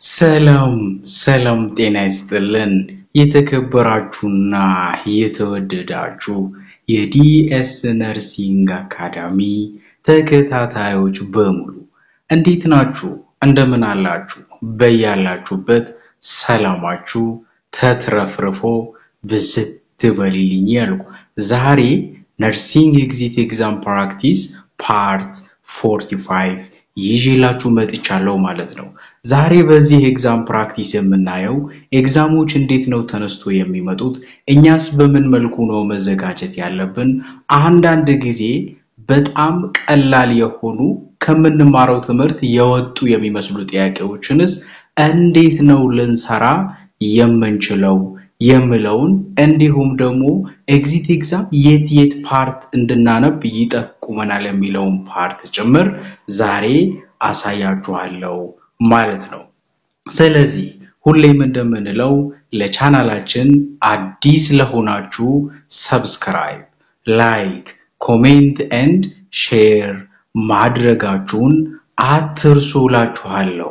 ሰላም ጤና ይስጥልን የተከበራችሁና የተወደዳችሁ የዲኤስ ነርሲንግ አካዳሚ ተከታታዮች በሙሉ እንዴት ናችሁ? እንደምን አላችሁ? በያላችሁበት ሰላማችሁ ተትረፍርፎ ብዝት በልልኝ ያልኩ ዛሬ ነርሲንግ ኤግዚት ኤግዛም ፕራክቲስ ፓርት 45 ይዤላችሁ መጥቻለሁ ማለት ነው። ዛሬ በዚህ ኤግዛም ፕራክቲስ የምናየው ኤግዛሞች እንዴት ነው ተነስቶ የሚመጡት እኛስ በምን መልኩ ነው መዘጋጀት ያለብን አንዳንድ ጊዜ በጣም ቀላል የሆኑ ከምንማረው ትምህርት የወጡ የሚመስሉ ጥያቄዎችንስ እንዴት ነው ልንሰራ የምንችለው የምለውን እንዲሁም ደግሞ ኤግዚት ኤግዛም የት ፓርት እንድናነብ ይጠቁመናል የሚለውን ፓርት ጭምር ዛሬ አሳያችኋለሁ ማለት ነው። ስለዚህ ሁሌም እንደምንለው ለቻናላችን አዲስ ለሆናችሁ ሰብስክራይብ፣ ላይክ፣ ኮሜንት ኤንድ ሼር ማድረጋችሁን አትርሱላችኋለሁ።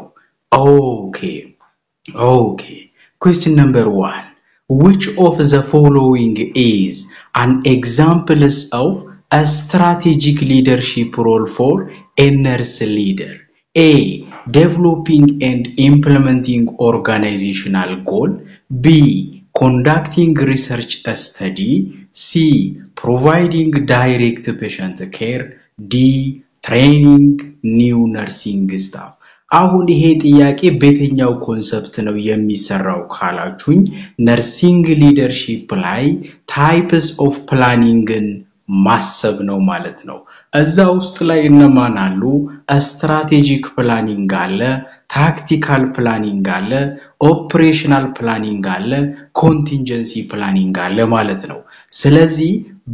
Okay. Question number 1. Which of the following is an example of a strategic leadership role for a nurse leader? A. Developing and implementing organizational goal. B. Conducting research study. C. Providing direct patient care. D. Training new nursing staff. አሁን ይሄ ጥያቄ በየትኛው ኮንሰፕት ነው የሚሰራው ካላችሁኝ ነርሲንግ ሊደርሺፕ ላይ ታይፕስ ኦፍ ፕላኒንግን ማሰብ ነው ማለት ነው። እዛ ውስጥ ላይ እነማን አሉ? ስትራቴጂክ ፕላኒንግ አለ፣ ታክቲካል ፕላኒንግ አለ፣ ኦፕሬሽናል ፕላኒንግ አለ፣ ኮንቲንጀንሲ ፕላኒንግ አለ ማለት ነው። ስለዚህ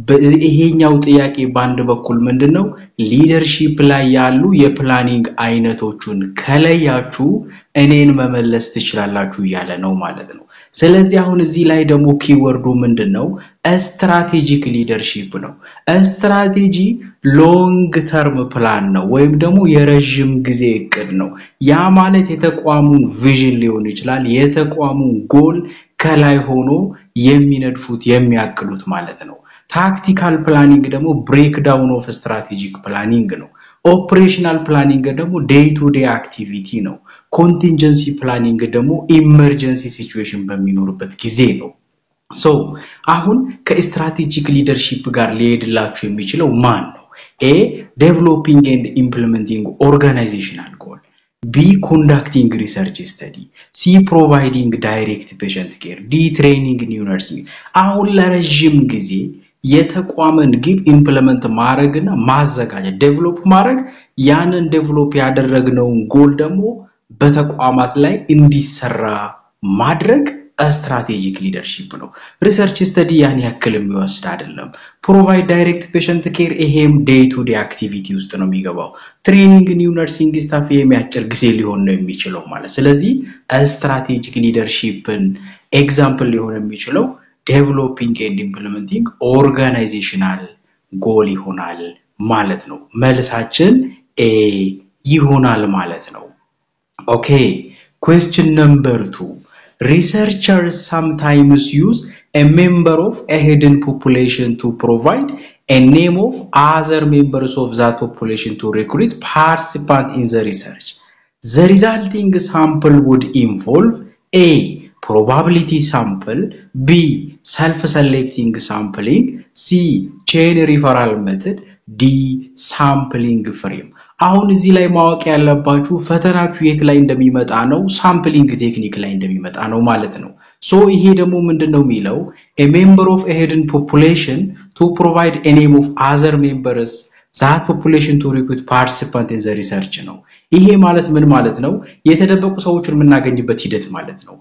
በዚህኛው ጥያቄ ባንድ በኩል ምንድነው ሊደርሺፕ ላይ ያሉ የፕላኒንግ አይነቶቹን ከለያችሁ እኔን መመለስ ትችላላችሁ ያለ ነው ማለት ነው። ስለዚህ አሁን እዚህ ላይ ደግሞ ኪወርዱ ምንድነው ስትራቴጂክ ሊደርሺፕ ነው። ስትራቴጂ ሎንግ ተርም ፕላን ነው ወይም ደግሞ የረጅም ጊዜ እቅድ ነው። ያ ማለት የተቋሙን ቪዥን ሊሆን ይችላል የተቋሙን ጎል ከላይ ሆኖ የሚነድፉት የሚያቅሉት ማለት ነው። ታክቲካል ፕላኒንግ ደግሞ ብሬክዳውን ኦፍ ስትራቴጂክ ፕላኒንግ ነው። ኦፕሬሽናል ፕላኒንግ ደግሞ ዴይ ቱ ዴይ አክቲቪቲ ነው። ኮንቲንጀንሲ ፕላኒንግ ደግሞ ኢመርጀንሲ ሲቹዌሽን በሚኖርበት ጊዜ ነው። አሁን ከስትራቴጂክ ሊደርሺፕ ጋር ሊሄድላችሁ የሚችለው ማን ነው? A. Developing and implementing organizational goal. B. Conducting research study. C. Providing direct patient care. D. Training new nursing. አሁን ለረጅም ጊዜ የተቋመን ግብ ኢምፕሊመንት ማድረግና ማዘጋጀት ዴቨሎፕ ማድረግ ያንን ዴቨሎፕ ያደረግነው ጎል ደግሞ በተቋማት ላይ እንዲሰራ ማድረግ ስትራቴጂክ ሊደርሺፕ ነው። ሪሰርች ስተዲ ያን ያክል የሚወስድ አይደለም። ፕሮቫይድ ዳይሬክት ፔሸንት ኬር ይሄም ዴይ ቱ ዴይ አክቲቪቲ ውስጥ ነው የሚገባው። ትሬኒንግ ኒው ነርሲንግ ስታፍ የሚያጭር ጊዜ ሊሆን ነው የሚችለው ማለት። ስለዚህ ስትራቴጂክ ሊደርሺፕን ኤግዛምፕል ሊሆን የሚችለው developing and implementing organizational goal ይሆናል ማለት ነው። መልሳችን A ይሆናል ማለት ነው። Okay, question number 2. Researchers sometimes use a member of a hidden population to provide a name of other members of that population to recruit participants in the research. The resulting sample would involve A. Probability sample, B. Self-selecting sampling, C. Chain referral method, D. Sampling frame. አሁን እዚህ ላይ ማወቅ ያለባችሁ ፈተናችሁ የት ላይ እንደሚመጣ ነው ሳምፕሊንግ ቴክኒክ ላይ እንደሚመጣ ነው ማለት ነው። ይሄ ደግሞ ምንድነው የሚለው a member of a hidden population to provide a name of other members that population to recruit participants in the research ነው። ይሄ ማለት ምን ማለት ነው? የተደበቁ ሰዎችን የምናገኝበት ሂደት ማለት ነው።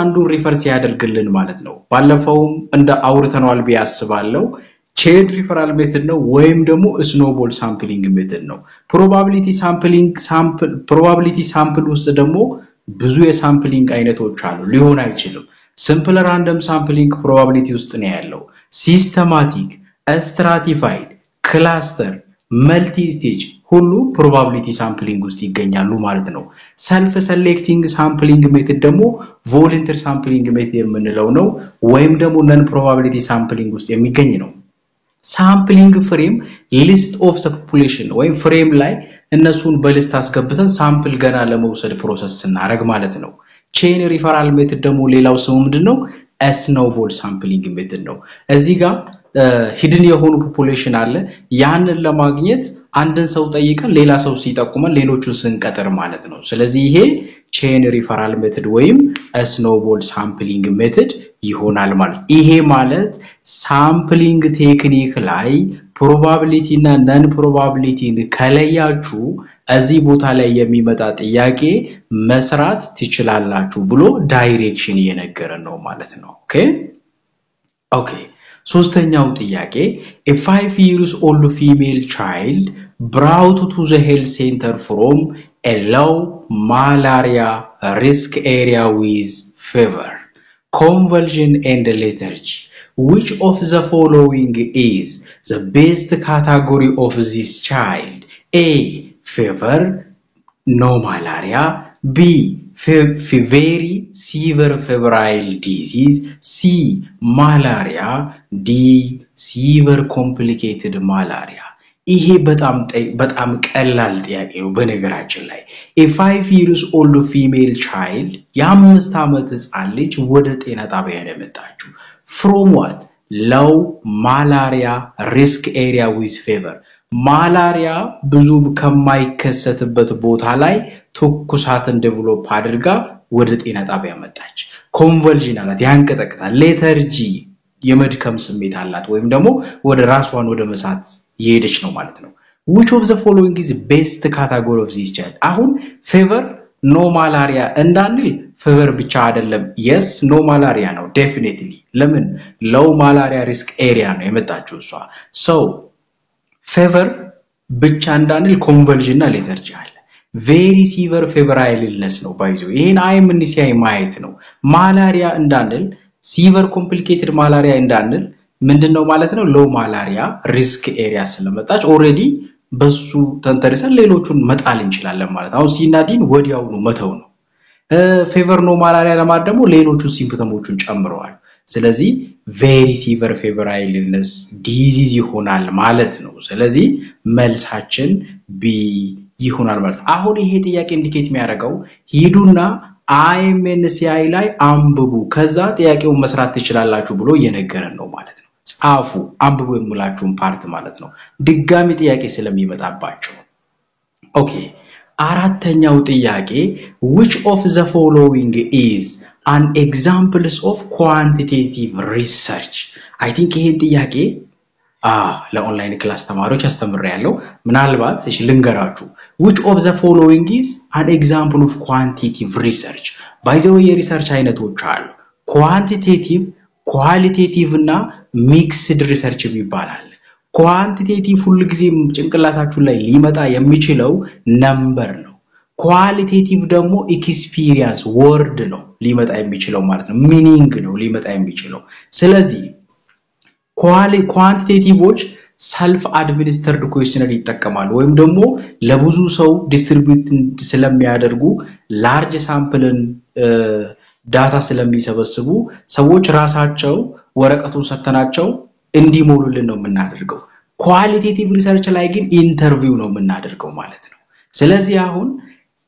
አንዱ ሪፈርስ ያደርግልን ማለት ነው። ባለፈው እንደ አውርተናል ቢያስባለው ቼን ሪፈራል ሜተድ ነው ወይም ደግሞ ስኖቦል ሳምፕሊንግ ሜተድ ነው። ፕሮባቢሊቲ ሳምፕል ውስጥ ደግሞ ብዙ የሳምፕሊንግ አይነቶች አሉ ሊሆን አይችልም። ሲምፕል ራንደም ሳምፕሊንግ ፕሮባቢሊቲ ውስጥ ነው ያለው። ሲስተማቲክ፣ ስትራቲፋይድ፣ ክላስተር፣ መልቲ ስቴጅ ሁሉ ፕሮባቢሊቲ ሳምፕሊንግ ውስጥ ይገኛሉ ማለት ነው ሰልፍ ሴሌክቲንግ ሳምፕሊንግ ሜተድ ደግሞ ቮለንተሪ ሳምፕሊንግ ሜተድ የምንለው ነው ወይም ደግሞ ነን ፕሮባቢሊቲ ሳምፕሊንግ ውስጥ የሚገኝ ነው ሳምፕሊንግ ፍሬም ሊስት ኦፍ ዘ ፖፑሌሽን ወይ ፍሬም ላይ እነሱን በሊስት አስገብተን ሳምፕል ገና ለመውሰድ ፕሮሰስ እናረግ ማለት ነው ቼን ሪፈራል ሜተድ ደግሞ ሌላው ስሙ ምንድነው ስኖውቦል ሳምፕሊንግ ሜተድ ነው እዚህ ጋር ሂድን የሆኑ ፖፑሌሽን አለ ያንን ለማግኘት አንድን ሰው ጠይቀን ሌላ ሰው ሲጠቁመን ሌሎቹን ስንቀጥር ማለት ነው ስለዚህ ይሄ ቼን ሪፈራል ሜተድ ወይም ስኖውቦል ሳምፕሊንግ ሜተድ ይሆናል ማለት ይሄ ማለት ሳምፕሊንግ ቴክኒክ ላይ ፕሮባቢሊቲ እና ነን ፕሮባቢሊቲ ከለያችሁ እዚህ ቦታ ላይ የሚመጣ ጥያቄ መስራት ትችላላችሁ ብሎ ዳይሬክሽን እየነገረን ነው ማለት ነው ኦኬ ሶስተኛው ጥያቄ a 5 years old female child brought to the health center from a low malaria risk area with fever convulsion and lethargy which of the following is the best category of this child a fever no malaria b very severe febrile disease c malaria d severe complicated malaria ይሄ በጣም ቀላል ጥያቄ ነው በነገራችን ላይ a 5 years old female child የ5 ዓመት ህፃን ልጅ ወደ ጤና ጣቢያ የመጣችው from what low malaria risk area with fever ማላሪያ ብዙ ከማይከሰትበት ቦታ ላይ ተኩሳትን ዴቨሎፕ አድርጋ ወደ ጤና ጣቢያ መጣች ኮንቨልዥን አላት ያንቀጠቅጣል ሌተርጂ የመድከም ስሜት አላት ወይም ደግሞ ወደ ራስዋን ወደ መሳት ይሄደች ነው ማለት ነው which of the following is best category of this child አሁን fever no malaria እንዳንል fever ብቻ አይደለም yes no malaria ነው definitely ለምን low malaria risk area ነው የመጣችው እሷ so fever ብቻ እንዳንል ኮንቨልዥን እና ሌተርጂ አለ very severe febrile illness ነው ባይዞ ይሄን አይምንሲያይ ማየት ነው ማላሪያ እንዳንል severe complicated malaria እንዳንል ምንድነው ማለት ነው low malaria risk area ስለመጣች already በሱ ተንተርሰን ሌሎቹን መጣል እንችላለን ማለት ነው ሲናዲን ወዲያው ነው መተው ነው fever no malaria ለማለት ደግሞ ሌሎቹ ሲምፕተሞቹን ጨምረዋል ስለዚህ very severe febrile illness disease ይሆናል ማለት ነው ስለዚህ መልሳችን B ይሆናል ማለት አሁን ይሄ ጥያቄ ኢንዲኬት የሚያደርገው ሂዱና IMNCI ላይ አንብቡ ከዛ ጥያቄውን መስራት ትችላላችሁ ብሎ እየነገረን ነው ማለት ነው ጻፉ አንብቡ የሙላችሁን ፓርት ማለት ነው ድጋሚ ጥያቄ ስለሚመጣባቸው ኦኬ አራተኛው ጥያቄ which of the following is an examples of quantitative research I think ይሄን ጥያቄ ለኦንላይን ክላስ ተማሪዎች አስተምሬያለሁ ምናልባት እሺ ልንገራችሁ which of the following is an example of quantitative research by the way research አይነቶች አሉ quantitative qualitative እና mixed research ይባላል quantitative ሁሉ ጊዜ ጭንቅላታችሁ ላይ ሊመጣ የሚችለው ነምበር ነው qualitative ደግሞ experience word ነው ሊመጣ የሚችለው ማለት ነው meaning ነው ሊመጣ የሚችለው ስለዚህ quantitativeዎች self administered questionnaire ይጠቀማሉ ወይም ደግሞ ለብዙ ሰው ዲስትሪቢዩት ስለሚያደርጉ large sampleን ዳታ ስለሚሰበስቡ ሰዎች ራሳቸው ወረቀቱን ሰተናቸው እንዲሞሉልን ነው የምናደርገው qualitative research ላይ ግን ኢንተርቪው ነው የምናደርገው ማለት ነው ስለዚህ አሁን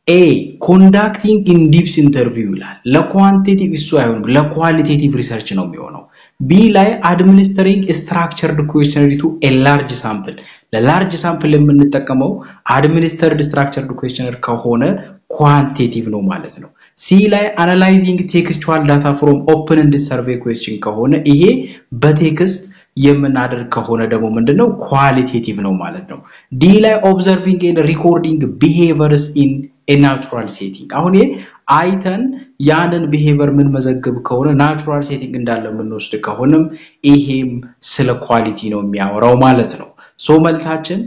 A conducting in depth interview ይላል ለquantitative እሱ አይሆንም ለqualitative research ነው የሚሆነው B ላይ administering structured questionnaire to a large sample ለlarge sample የምንጠቀመው administered structured questionnaire ከሆነ quantitative ነው ማለት ነው C ላይ analyzing textual data from open-ended survey question ከሆነ ይሄ በቴክስት የምናደርግ ከሆነ ደግሞ ምንድነው qualitative ነው ማለት ነው D ላይ observing and recording behaviors in a natural setting አሁን ይሄ አይተን ያንን behavior ምን መዘገብ ከሆነ natural setting እንዳለ ምንወስድ ከሆነም ይሄም ስለ ኳሊቲ ነው የሚያወራው ማለት ነው ሶ መልሳችን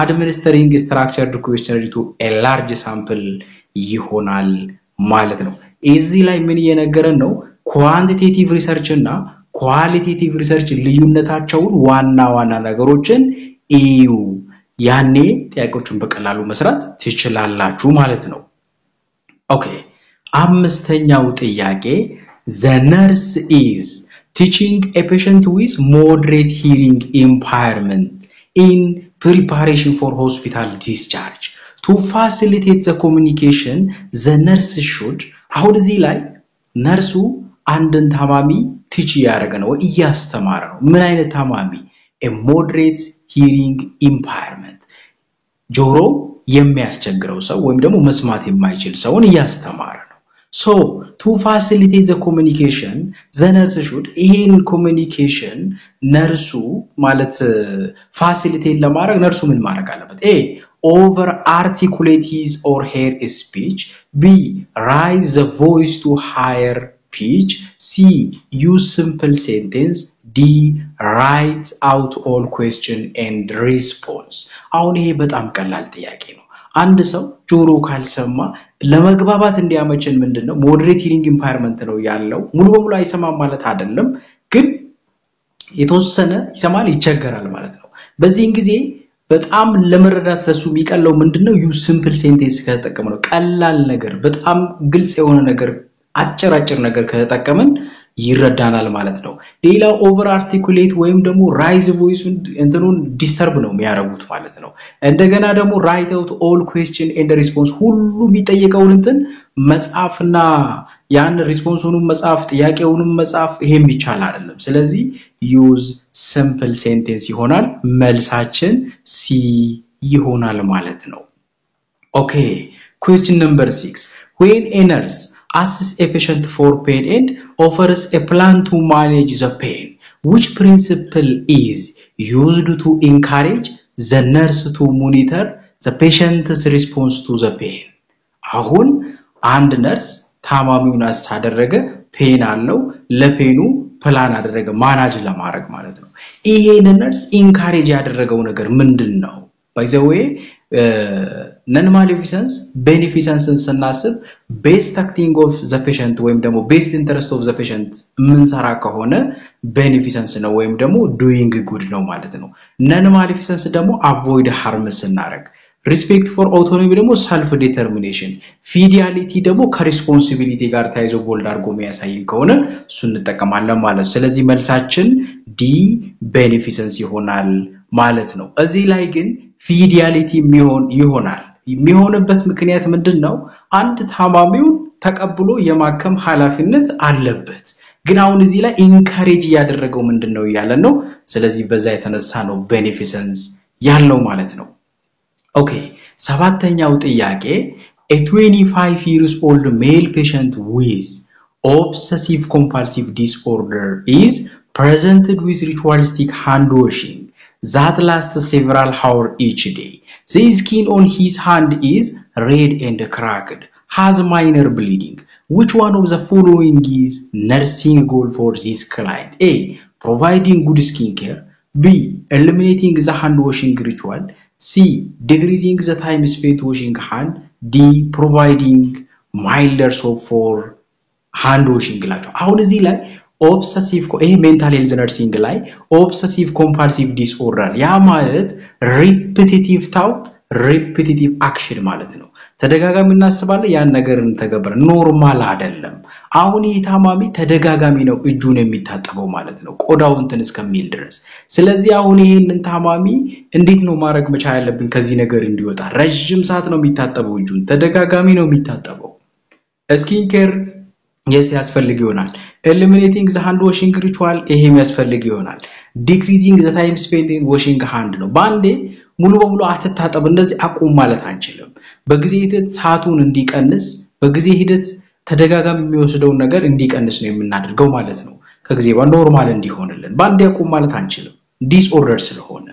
administering structured questionnaire to a large sample ይሆናል ማለት ነው እዚህ ላይ ምን እየነገረን ነው quantitative research እና qualitative research ልዩነታቸውን ዋና ነገሮችን እዩ ያኔ ጥያቄዎቹን በቀላሉ መስራት ትችላላችሁ ማለት ነው ኦኬ አምስተኛው ጥያቄ the nurse is teaching a patient with moderate hearing impairment in preparation for hospital discharge to facilitate the communication the nurse should አሁን እዚህ ላይ ነርሱ አንድን ታማሚ ቲች ያደረገ ነው እያስተማረ ነው ምን አይነት ታማሚ a moderate hearing impairment ጆሮ የሚያስቸግረው ሰው ወይም ደግሞ መስማት የማይችል ሰውን እያስተማረ ነው so to facilitate the communication the nurse should in communication ነርሱ ማለት facilitate ለማድረግ ነርሱ ምን ማድረግ አለበት a over articulate his or her speech b raise the voice to higher pitch c use simple sentence d write out all question and response አሁን ይሄ በጣም ቀላል ጥያቄ ነው አንድ ሰው ጆሮ ካልሰማ ለመግባባት እንዲያመችን ምንድነው moderate hearing impairment ነው ያለው ሙሉ በሙሉ አይሰማም ማለት አይደለም ግን የተወሰነ ይሰማል ይቸገራል ማለት ነው በዚህን ጊዜ በጣም ለመረዳት ለሱ የሚቀለው ምንድነው use simple sentence ከተጠቀመ ነው ቀላል ነገር በጣም ግልጽ የሆነ ነገር አጭር ነገር ከተጠቀመን ይረዳናል ማለት ነው ሌላው ኦቨር አርቲኩሌት ወይም ደግሞ ራይዝ ቮይስ እንትኑን ዲስተርብ ነው የሚያረጉት ማለት ነው እንደገና ደግሞ ራይት አውት ኦል ኩዌስችን ኤንድ ሪስፖንስ ሁሉ የሚጠየቀውን እንትን መጻፍና ያን ሪስፖንሱንም መጻፍ ጥያቄውንም መጻፍ ይሄም ይቻል አይደለም ስለዚህ ዩዝ ሲምፕል ሴንቴንስ ይሆናል መልሳችን ሲ ይሆናል ማለት ነው ኦኬ question number 6 when a nurse asks a patient for pain and offers a plan to manage the pain which principle is used to encourage the nurse to monitor the patient's response to the pain አሁን አንድ ነርስ ታማሚውን አሳደረገ ፔን አለው ለፔኑ ፕላን አደረገ ማናጅ ለማድረግ ማለት ነው ይሄን ነርስ ኢንካሬጅ ያደረገው ነገር ምንድነው by the way non-maleficence beneficence ስናስብ best acting of the patient ወይም ደግሞ best interest of the patient ምንሰራ ከሆነ beneficence ነው ወይም ደግሞ doing good ነው ማለት ነው non-maleficence ደግሞ avoid harm ስናረግ respect for autonomy ደግሞ self determination fidelity ደግሞ ከresponsibility ጋር ታይዞ ቦልድ አርጎ የሚያሳይ ከሆነ እሱ እንጠቀማለን ማለት ስለዚህ መልሳችን D beneficence ይሆናል ማለት ነው እዚህ ላይ ግን fidelity ይሆናል የሚሆንበት ምክንያት ምንድነው አንድ ታማሚው ተቀብሎ የማከም ኃላፊነት አለበት ግን አሁን እዚህ ላይ ኢንካሬጅ ያደረገው ምንድነው ያለ ነው ስለዚህ በዛ የተነሳ ነው beneficence ያለው ማለት ነው ኦኬ ሰባተኛው ጥያቄ a 25 years old male patient with obsessive compulsive disorder is presented with ritualistic hand washing that lasts several hours each day the skin on his hand is red and cracked has minor bleeding which one of the following is nursing goal for this client a providing good skin care b eliminating the hand washing ritual c decreasing the time spent washing hand d providing milder soap for hand washing ላቸው አሁን እዚህ ላይ obsessive mental health nursing ላይ obsessive compulsive disorder ያ ማለት repetitive thought repetitive action ማለት ነው ተደጋጋሚ እናስባለን ያን ነገር እንተገበረ ኖርማል አይደለም አሁን የታማሚ ተደጋጋሚ ነው እጁን የሚታጠበው ማለት ነው ቆዳው እንትን እስከሚል ድረስ ስለዚህ አሁን ይሄንን ታማሚ እንዴት ነው ማድረግ መቻል ያለብን ከዚህ ነገር እንዲወጣ ረጅም ሰዓት ነው የሚታጠበው እጁን ተደጋጋሚ ነው የሚታጠበው ስኪን ኬር ያስፈልግ ይሆናል eliminating the hand washing ritual ይሄም ያስፈልግ ይሆናል decreasing the time spent in washing hand ነው ባንዴ ሙሉ በሙሉ አትታጠብ እንደዚህ አቁም ማለት አንችልም በጊዜ ሂደት ሰዓቱን እንዲቀንስ በጊዜ ሂደት ተደጋጋሚ የሚወስደው ነገር እንዲቀንስ ነው የምናደርገው ማለት ነው ከጊዜ በኋላ ኖርማል እንዲሆንልን ባንዴ አቁም ማለት አንችልም ዲስኦርደር ስለሆነ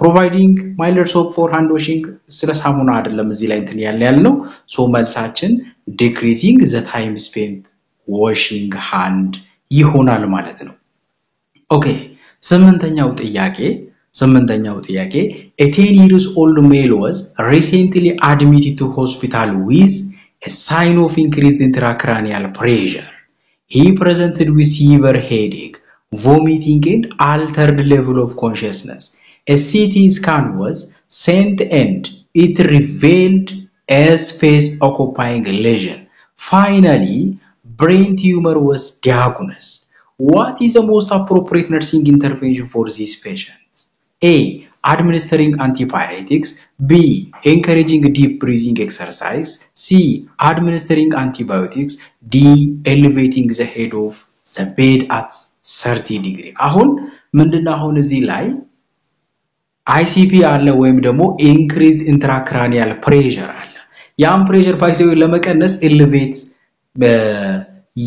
providing milder soap for hand washing ስለ ሳሙና አይደለም እዚህ ላይ እንትን ያልነው ሶ መልሳችን decreasing the time spent washing hand ይሆናል ማለት ነው ኦኬ ስምንተኛው ጥያቄ a 10 years old male was recently admitted to hospital with a sign of increased intracranial pressure he presented with severe headache vomiting and altered level of consciousness A CT scan was sent and it revealed a space occupying lesion. Finally, brain tumor was diagnosed. What is the most appropriate nursing intervention for these patients? A. Administering antibiotics. B. Encouraging deep breathing exercise. C. Administering antibiotics. D. Elevating the head of the bed at 30 degrees. አሁን ምንድነው አሁን እዚህ ላይ ICP አለ ወይም ደግሞ increased intracranial pressure አለ ያም pressure ባይዘው ለመቀነስ elevate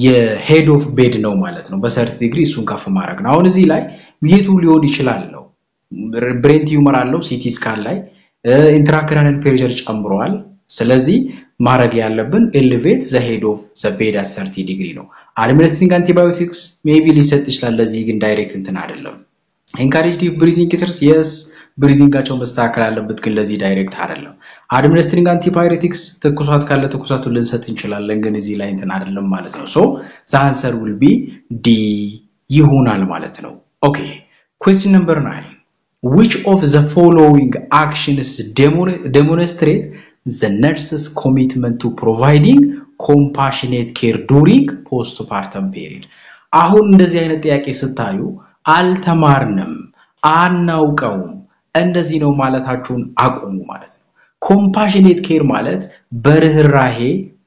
የሄድ ኦፍ ቤድ ነው ማለት ነው በ30 ዲግሪ እሱን ከፍ ማድረግ ነው አሁን እዚህ ላይ የቱ ሊሆን ይችላል ነው ብሬን ቲዩመር አለው ሲቲ ስካን ላይ ኢንትራክራኒያል ፕሬሸር ጨምሯል ስለዚህ ማድረግ ያለብን ኤሌቬት ዘ ሄድ ኦፍ ዘ ቤድ at 30 ዲግሪ ነው አድሚኒስትሪንግ አንቲባዮቲክስ ሜቢ ሊሰጥ ይችላል ለዚህ ግን ዳይሬክት እንትን አይደለም encourage deep breathing exercise yes ብሪዚንጋቸው መስተካከል አለበት ግን ለዚህ ዳይሬክት አይደለም አድሚኒስትሪንግ አንቲባዮቲክስ ተኩሳት ካለ ተኩሳቱን ልንሰጥ እንችላለን ግን እዚህ ላይ እንትን አይደለም ማለት ነው so the answer will be D ይሆናል ማለት ነው okay question number 9 which of the following actions demonstrate the nurse's commitment to providing compassionate care during postpartum period አሁን እንደዚህ አይነት ጥያቄ ስታዩ አልተማርንም አናውቀውም እንደዚህ ነው ማለታችሁን አቁሙ ማለት ነው ኮምፓሽኔት ኬር ማለት በርህራሄ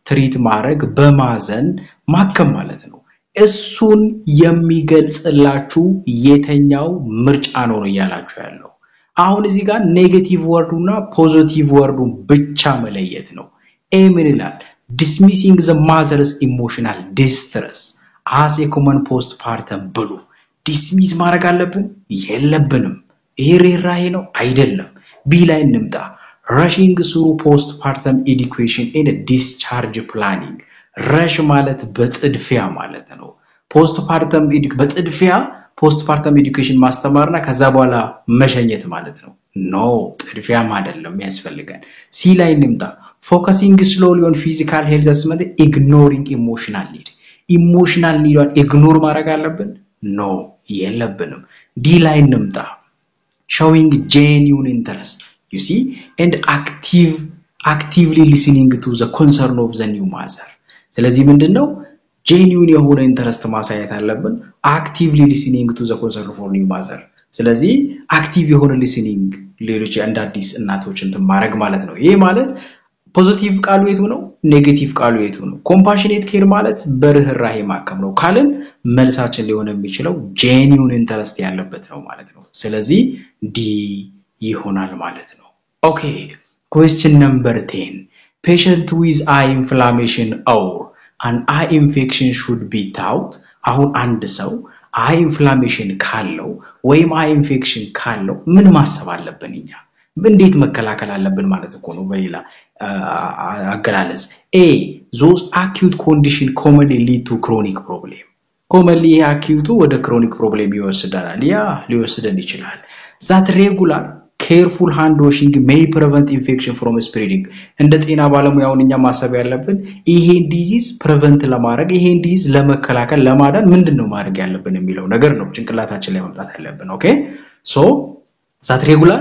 ትሪት ማድረግ በማዘን ማከም ማለት ነው እሱን የሚገልጽላችሁ የተኛው ምርጫ ነው ያላችሁ ያለው አሁን እዚህ ጋር ኔጌቲቭ ወርዱና ፖዚቲቭ ወርዱን ብቻ መለየት ነው ኤ ምን ይላል dismissing the mother's emotional distress as a common postpartum ብሉ ዲስሚስ ማድረግ አለብን የለብንም ይሄ ነው አይደለም ቢ ላይ እንምጣ rushing through postpartum education in a discharge planning rush ማለት በጥድፊያ ማለት ነው postpartum education ማስተማርና ከዛ በኋላ መሸኘት ማለት ነው ኖ ጥድፊያም አይደለም ያስፈልጋል ሲ ላይ እንምጣ focusing slowly on physical health assessment ignoring emotional need ignore ማድረግ አለብን ኖ የለብንም ዲ ላይ እንምጣ showing genuine interest you see and actively listening to the concern of the new mother ስለዚህ ምንድነው genuine የሆነ ኢንተረስት ማሳየት አለብን actively listening to the concern of new mother ስለዚህ active የሆነ listening ሌሎች አንድ አዲስ እናቶችን ማድረግ ማለት ነው ይሄ ማለት ፖዚቲቭ ቃሉ የቱ ነው ኔጌቲቭ ቃሉ የቱ ነው ኮምፓሽኔት ኬር ማለት በርህራሄ ማከም ነው ካልን መልሳችን ሊሆን የሚችለው genuine interest ያለበት ነው ማለት ነው ስለዚህ ዲ ይሆናል ማለት ነው okay question number 10 patient with eye inflammation or an eye infection should be taught አሁን አንድ ሰው eye inflammation ካለው ወይም eye infection ካለው ምን ማሰብ አለብንኛ እንዴት መከላከል አለብን ማለት እኮ ነው በሌላ አገላለጽ a those acute condition commonly lead to chronic problem commonly acute ወደ chronic problem ይወስዳል ሊወስደን ይችላል that regular careful hand washing may prevent infection from spreading እንደ ጤና ባለሙያውንኛ ማሰብ ያለብን ይሄን ዲዚዝ prevent ለማድረግ ይሄን ዲዚዝ ለመከላከል ለማዳን ምንድነው ማድረግ ያለብን የሚለው ነገር ነው ጭንቅላታችን ላይ ማምጣት ያለብን okay so that regular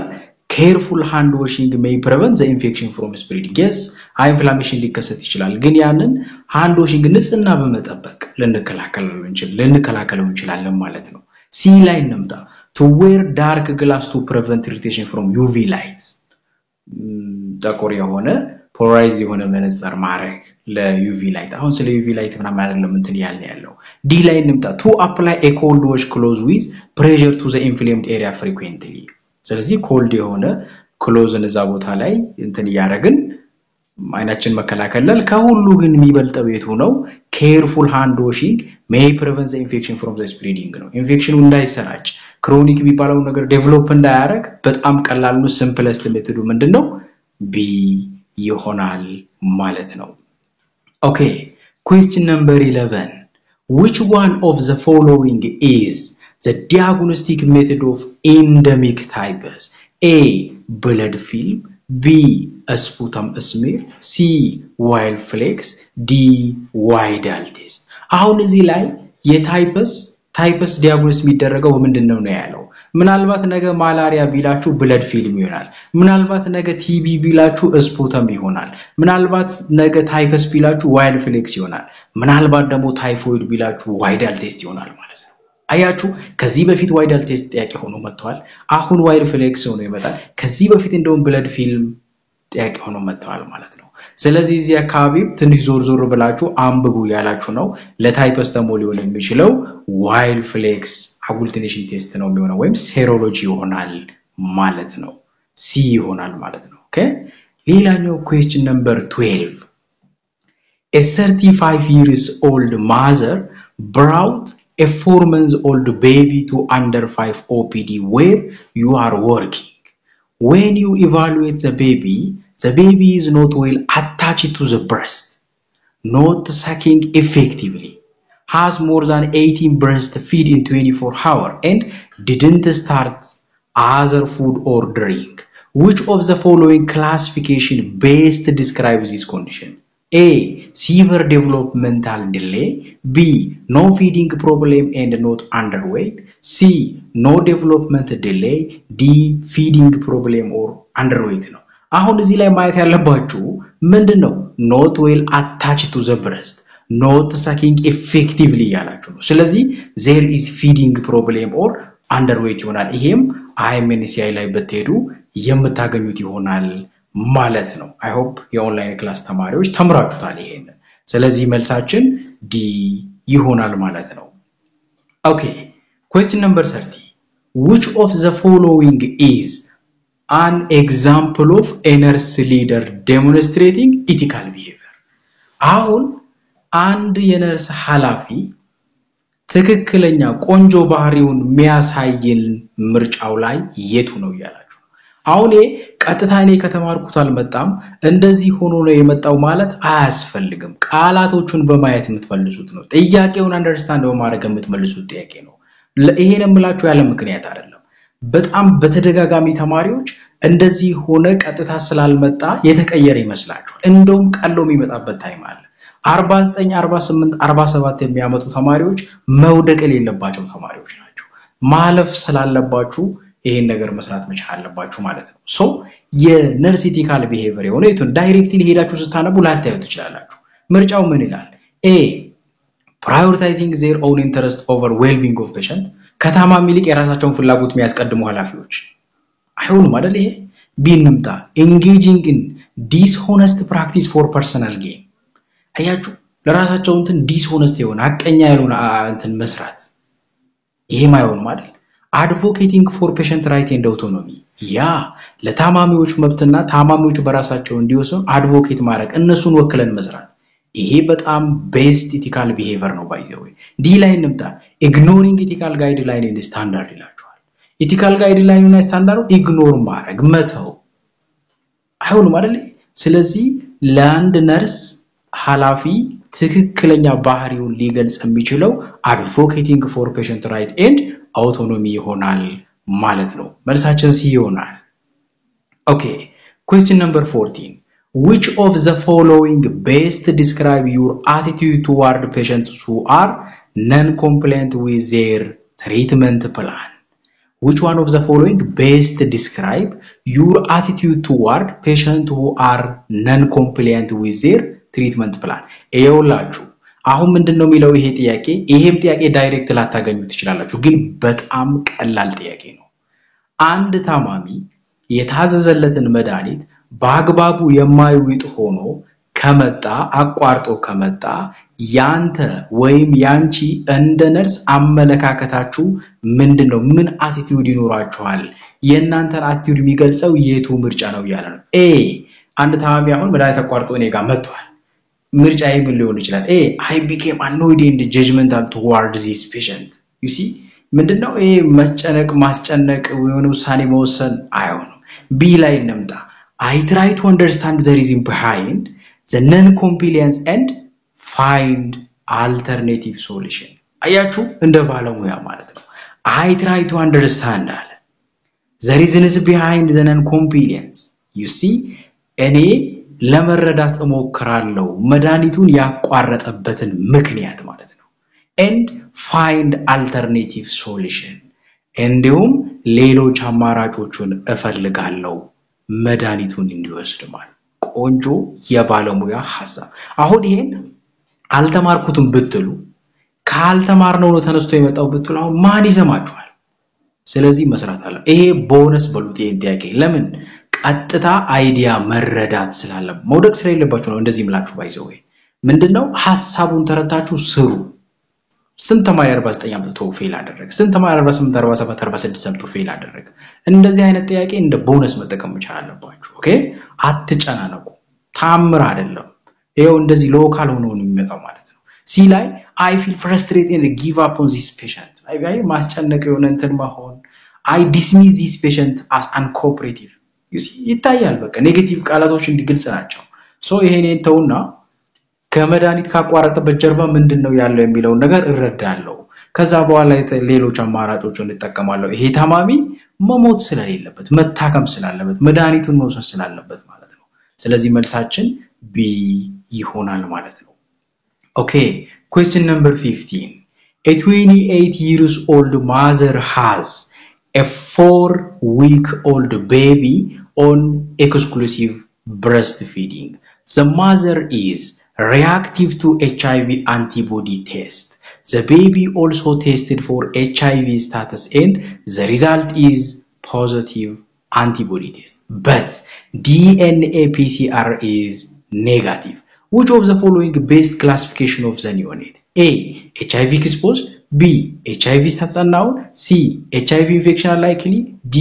careful hand washing may prevent the infection from spreading yes eye inflammation ሊከሰት ይችላል ግን ያንን hand washing ንጽህና በመጠበቅ ልንከላከለው እንችላለን ማለት ነው ሲ ላይ እንምጣ to wear dark glass to prevent irritation from UV light ጠቆር የሆነ polarized የሆነ መነጽር ማድረግ ለUV light አሁን ስለ UV light ምናምን አይደለም እንትን ያለው ዲ ላይ እንምጣ to apply a cold wash clothes with pressure to the inflamed area frequently ስለዚህ ኮልድ የሆነ ክሎዝን እዛ ቦታ ላይ እንትን ያረግን አይናችን መከላከል ከሁሉ ግን የሚበልጠው የቱ ነው careful hand washing may prevent the infection from the spreading ነው ኢንፌክሽኑ እንዳይሰራጭ ክሮኒክ የሚባለው ነገር ዴቨሎፕ እንዳያረግ በጣም ቀላል ነው simplest ሜተዱ ምንድነው ቢ ይሆናል ማለት ነው okay question number 11 which one of the following is the diagnostic method of endemic typhus a blood film b a sputum smear c wild flakes d widal test አሁን እዚህ ላይ የታይፐስ ዲያግኖስ የሚደረገው ምንድነው ነው ያለው ምናልባት ነገ ማላሪያ ቢላችሁ ብለድ ፊልም ይሆናል ምናልባት ነገ ቲቢ ቢላችሁ ስፑተም ይሆናል ምናልባት ነገ ታይፈስ ቢላችሁ ዋይልድ ፍሌክስ ይሆናል ምናልባት ደግሞ ታይፎይድ ቢላችሁ ዋይዳል ቴስት ይሆናል ማለት ነው አያችሁ ከዚህ በፊት ዋይዳል ቴስት ጥያቄ ሆኖ መጥቷል አሁን ዋይልድ ፍሌክስ ሆኖ ይመጣል ከዚህ በፊት እንደውም ብለድ ፊልም ጥያቄ ሆኖ መጥቷል ማለት ነው ስለዚህ እዚህ አካባቢ ትንሽ ዞር ብላችሁ አንብቡ ያላችሁ ነው ለታይፐስ ደግሞ ሊሆን የሚችለው ዋይልድ ፍሌክስ አጉልቲኔሽን ቴስት ነው የሚሆነው ወይም ሴሮሎጂ ይሆናል ማለት ነው ሲ ይሆናል ማለት ነው ኦኬ ሌላኛው question number 12 A 35 years old mother brought a 4 months old baby to under 5 OPD where you are working when you evaluate the baby is not well attached to the breast, not sucking effectively, has more than 18 breastfeed in 24 hours, and didn't start other food or drink. Which of the following classification best describes this condition? A. Severe developmental delay. B. No feeding problem and not underweight. C. No development delay. D. Feeding problem or underweight. No. አሁን እዚህ ላይ ማየት ያለባችሁ ምንድነው not well attached to the breast not sucking effectively ያላችሁ ነው ስለዚህ there is feeding problem or underweight ይሆናል ይሄም IMNCI ላይ በተሄዱ የምታገኙት ይሆናል ማለት ነው I hope የኦንላይን ክላስ ተማሪዎች ተምራችሁታል ይሄን ስለዚህ መልሳችን D ይሆናል ማለት ነው Okay question number 30 which of the following is an example of a nurse leader demonstrating ethical behavior አሁን አንድ የነርስ ሐላፊ ትክክለኛ ቆንጆ ባህሪውን የሚያሳየን ምርጫው ላይ የቱ ነው ያላችሁ አሁን ቀጥታ እኔ ከተማርኩት አልመጣም እንደዚህ ሆኖ ነው የመጣው ማለት አያስፈልግም ቃላቶቹን በማየት የምትመልሱት ነው ጥያቄውን አንደርስታንድ በማድረግ የምትመልሱት ጥያቄ ነው ይሄን የምላችሁ ያለ ምክንያት አይደለም በጣም በተደጋጋሚ ተማሪዎች እንደዚህ ሆነ ቀጥታ ስላልመጣ የተቀየረ ይመስላችኋል እንደውም ቀሎ የሚመጣበት ታይም አለ 49 48 47 የሚያመጡ ተማሪዎች መውደቅ የሌለባቸው ተማሪዎች ናቸው ማለፍ ስላለባችሁ ይሄን ነገር መስራት መቻል አለባችሁ ማለት ነው ሶ የነርስ ኢቲካል ቢሄቪየር የሆነ እቱን ዳይሬክትሊ ሄዳችሁ ስታነቡ ላታዩት ይችላልላችሁ ምርጫው ምን ይላል A prioritizing their own interest over well-being of patient ከታማሚ ይልቅ የራሳቸውን ፍላጎት የሚያስቀድሙ ኃላፊዎች አይሆንም አይደል ይሄ ቢንምጣ engaging in dishonest practice for personal gain አያችሁ ለራሳቸው እንትን dishonest የሆነ አቀኛ ያሉና እንትን መስራት ይሄም አይሆንም አይደል advocating for patient right and autonomy ያ ለታማሚዎች መብትና ታማሚዎች በራሳቸው እንዲወስኑ advocate ማድረግ እነሱን ወክለን መስራት ይሄ በጣም ቤስት ኢቲካል ቢሄቪየር ነው ባይ ዘ ወይ ዲ ላይ እንምጣ ignoring ethical guideline and standard ይላችኋል ethical guideline እና ስታንዳርዱ ኢግኖር ማድረግ መተው አይሆንም አይደል ስለዚህ ለአንድ ነርስ ሐላፊ ትክክለኛ ባህሪውን ሊገልጽ የሚችለው advocating for patient right and autonomy ይሆናል ማለት ነው መልሳችን ሲ ይሆናል Okay question number 14 Which of the following best describe your attitude toward patients who are non-compliant with their treatment plan? Which one of the following best describe your attitude toward patients who are non-compliant with their treatment plan? ኤውላችሁ አሁን ምንድነው የሚለው ይሄ ጥያቄ ይሄም ጥያቄ ዳይሬክት ላታገኙት ትችላላችሁ ግን በጣም ቀላል ጥያቄ ነው አንድ ታማሚ የታዘዘለትን መድኃኒት በአግባቡ የማይውጥ ሆኖ ከመጣ አቋርጦ ከመጣ ያንተ ወይም ያንቺ እንደ ነርስ አመለካከታችሁ ምንድነው ምን አቲቲዩድ ይኖራችኋል የእናንተን አቲቲዩድ የሚገልጸው የቱ ምርጫ ነው ያለ ነው ኤ አንድ ታማሚ አሁን መድኃኒት አቋርጦ እኔ ጋር መጥቷል ምርጫዬ ምን ሊሆን ይችላል ኤ I became annoyed and judgmental toward this patient you see ምንድነው ኤ መስጨነቅ ማስጨነቅ የሆነ ውሳኔ መወሰን አይሆንም ቢ ላይ እንምጣ I try to understand the reason behind the non-compliance and find alternative solution. አያችሁ እንደ ባለሙያ ማለት ነው I try to understand the reasons behind the non-compliance. You see እኔ ለመረዳት እሞክራለሁ መድኃኒቱን ያቋረጠበትን ምክንያት ማለት ነው and find alternative solution. እንዲሁም ሌሎች አማራጮችን እፈልጋለሁ መድኃኒቱን እንዲወስድ ማለት ቆንጆ የባለሙያ ሐሳብ አሁን ይሄን አልተማርኩትም ብትሉ ካልተማርነው ነው ተነስቶ የመጣው ብትሉ አሁን ማን ይሰማችኋል ስለዚህ መስራት አለ ይሄ ቦነስ በሉት ይሄን ጥያቄ ለምን ቀጥታ አይዲያ መረዳት ስላለ መውደቅ ስለሌለባችሁ ነው እንደዚህ ምላችሁ ባይዘው ምንድነው ሐሳቡን ተረታችሁ ስሩ ስንት ተማሪ 49 አምጥቶ ፌል አደረገ ስንት ተማሪ 48 47 46 አምጥቶ ፌል አደረገ እንደዚህ አይነት ጥያቄ እንደ ቦነስ መጠቀም ይቻላልባችሁ ኦኬ አትጨናነቁ ታምር አይደለም ይሄው እንደዚህ ሎካል ሆኖ ነው የሚመጣው ማለት ነው ሲ ላይ I feel frustrated and give up on this patient አይ ማስጨነቅ የሆነ እንትን ማሆን I dismiss this patient as uncooperative you see ይታያል በቃ ኔጌቲቭ ቃላቶች እንዲግልጽ ናቸው ሶ ይሄን ተውና ከመድኃኒት ካቋረጠበት ጀርባ ምንድነው ያለው የሚለው ነገር እረዳለሁ ከዛ በኋላ ሌሎች አማራጮችን እንጠቀማለሁ ይሄ ታማሚ መሞት ስለሌለበት መታከም ስላለበት መድኃኒቱን መውሰድ ስላለበት ማለት ነው ስለዚህ መልሳችን B ይሆናል ማለት ነው Okay question number 15 A 28 years old mother has a 4-week-old baby on exclusive breastfeeding the mother is reactive to HIV antibody test the baby also tested for HIV status and the result is positive antibody test but DNA PCR is negative which of the following best classification of the neonate A HIV exposed B HIV status unknown C HIV infection likely D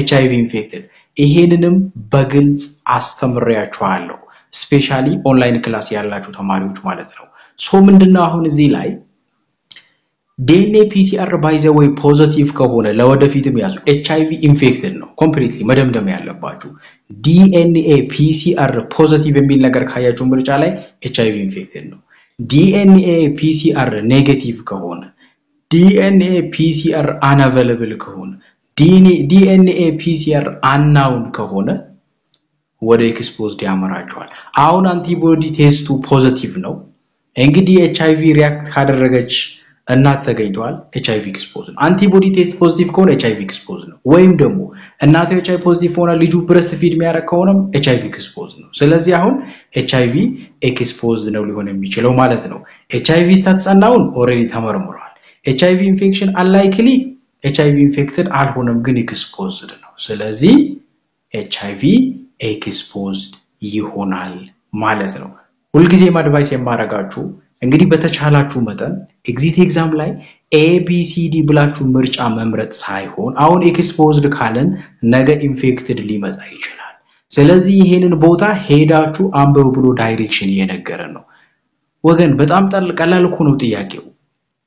HIV infected ይሄንንም በግልጽ አስተምሪያችኋለሁ ስፔሻሊ ኦንላይን ክላስ ያላችሁ ተማሪዎች ማለት ነው ሶ ምንድነው አሁን እዚህ ላይ DNA PCR by the way positive ከሆነ ለወደፊትም ያዙ HIV infected ነው completely መደምደም ያለባችሁ DNA PCR positive የሚል ነገር ካያችሁ ምርጫ ላይ HIV infected ነው DNA PCR negative ከሆነ DNA PCR unavailable ከሆነ DNA PCR unknown ከሆነ ወደ ኤክስፖዝድ ያመራቸዋል አሁን አንቲቦዲ ቴስቱ ፖዚቲቭ ነው እንግዲህ HIV ሪአክት ካደረገች እናት ተገኝቷል HIV ኤክስፖዝ ነው አንቲቦዲ ቴስት ፖዚቲቭ ከሆነ HIV ኤክስፖዝ ነው ወይም ደግሞ እናቱ HIV ፖዚቲቭ ሆነ ልጁ ብረስት ፊድ የሚያደርግ ከሆነም HIV ኤክስፖዝ ነው ስለዚህ አሁን HIV ኤክስፖዝ ነው ሊሆን የሚችለው ማለት ነው HIV ስታተስ አናውን ኦሬዲ ተመርምሯል HIV ኢንፌክሽን unlikely HIV ኢንፌክትድ አልሆነም ግን ኤክስፖዝድ ነው ስለዚህ HIV exposed ይሆናል ማለት ነው ሁልጊዜ አድቫይስ የማረጋችሁ እንግዲህ በተቻላችሁ መጠን ኤግዚት ኤግዛም ላይ ABCD ብላችሁ ምርጫ መምረጥ ሳይሆን አሁን exposed ካለን ነገ ኢንፌክትድ ሊመጣ ይችላል ስለዚህ ይሄንን ቦታ ሄዳችሁ አንበቡ ብሎ ዳይሬክሽን እየነገረን ነው ወገን በጣም ቀላል እኮ ነው ጥያቄው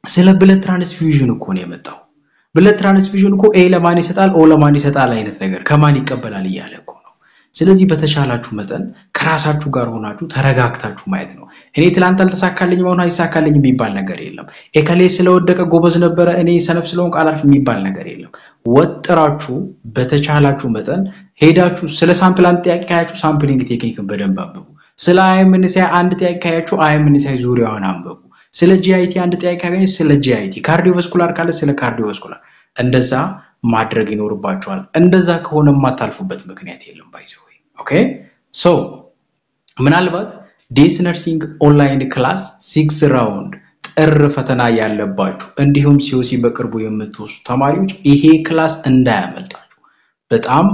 ስለ ብለድ ትራንስፊውዥን እኮ ነው የመጣው ብለድ ትራንስፊውዥን እኮ A ለማን ይሰጣል O ለማን ይሰጣል አይነት ነገር ከማን ይቀበላል ይያለ እኮ ስለዚህ በተቻላችሁ መጠን ከራሳችሁ ጋር ሆናችሁ ተረጋግታችሁ ማየት ነው እኔ ትላንት አልተሳካልኝ ማውና ይሳካልኝ የሚባል ነገር የለም ኤከሌ ስለወደቀ ጎበዝ ነበር እኔ ሰነፍ ስለሆንኩ አላልፍ የሚባል ነገር የለም ወጥራችሁ በተቻላችሁ መጠን ሄዳችሁ ስለ ሳምፕል አንድ ጥያቄ ካያችሁ ሳምፕሊንግ ቴክኒክን በደንብ አንብቡ ስለ IMNSI አንድ ጥያቄ ካያችሁ IMNSI ዙሪያውን አንብቡ ስለ GIT አንድ ጥያቄ ካገኘ ስለ GIT ካርዲዮቫስኩላር ካለ ስለ ካርዲዮቫስኩላር እንደዛ ማድረግ ይኖርባችኋል እንደዛ ከሆነ ማታልፉበት ምክንያት የለም ባይዘው ኦኬ ሶ ምናልባት ዴስ ነርሲንግ ኦንላይን ክላስ 6 ራውንድ ጥር ፈተና ያለባችሁ እንዲሁም COC በቅርቡ የምትወስዱ ተማሪዎች ይሄ ክላስ እንዳያመልጣችሁ በጣም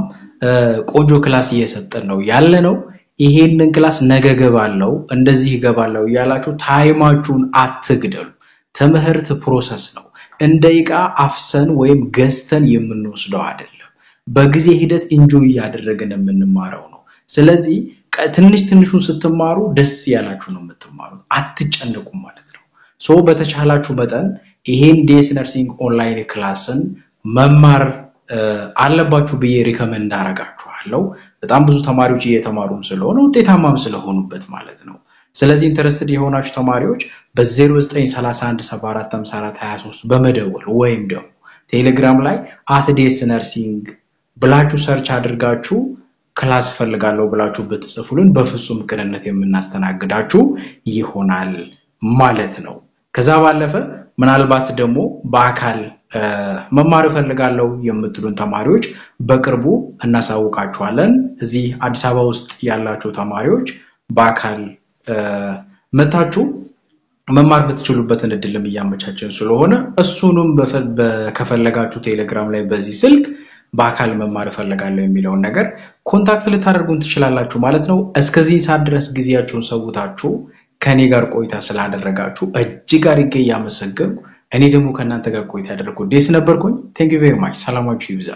ቆንጆ ክላስ እየሰጠን ነው ያለነው ይሄንን ክላስ ነገ ገባለው እንደዚህ ገባለው ያላችሁ ታይማችሁን አትግደሉ ትምህርት ፕሮሰስ ነው እንደይቃ አፍሰን ወይም ገስተን የምንወስደው አይደለም በጊዜ ሂደት ኢንጆይ ያደረገን የምንማረው ነው ስለዚህ ትንሹን ስትማሩ ደስ ያላችሁ ነው የምትማሩት አትጨነቁ ማለት ነው ሶ በተቻላችሁ መጠን ይሄን ዴስ ነርሲንግ ኦንላይን ክላስን መማር አለባችሁ ብዬ ሪከመንድ አረጋችኋለሁ በጣም ብዙ ተማሪዎች እየተማሩም ስለሆነ ውጤታማም ስለሆኑበት ማለት ነው ስለዚህ ኢንተረስትድ የሆናችሁ ተማሪዎች በ0931745423 በመደወል ወይም ደግሞ ቴሌግራም ላይ @dsnursing ብላችሁ ሰርች አድርጋችሁ ክላስ ፈልጋለሁ ብላችሁ ብትጽፉልን በፍጹም ቅንነት የምናስተናግዳችሁ ይሆናል ማለት ነው ከዛ ባለፈ ምናልባት ደግሞ በአካል መማር ፈልጋለሁ የምትሉን ተማሪዎች በቅርቡ እናሳውቃችኋለን እዚህ አዲስ አበባ ውስጥ ያላችሁ ተማሪዎች በአካል መታችሁ መማር በትችሉበትን እድልም ያመቻቸን ስለሆነ እሱንም ከፈለጋችሁ ቴሌግራም ላይ በዚህ ስልክ በአካል መማር ፈልጋለሁ የሚለው ነገር ኮንታክት ልታደርጉን ትችላላችሁ ማለት ነው እስከዚህ ሰዓት ድረስ ጊዜያችሁን ሰውታችሁ ከኔ ጋር ቆይታ ስላደረጋችሁ እጅግ አድርጌ ያመሰግንኩ እኔ ደግሞ ከናንተ ጋር ቆይታ ያደረኩ ዴስ ነበርኩኝ thank you very much ሰላማችሁ ይብዛ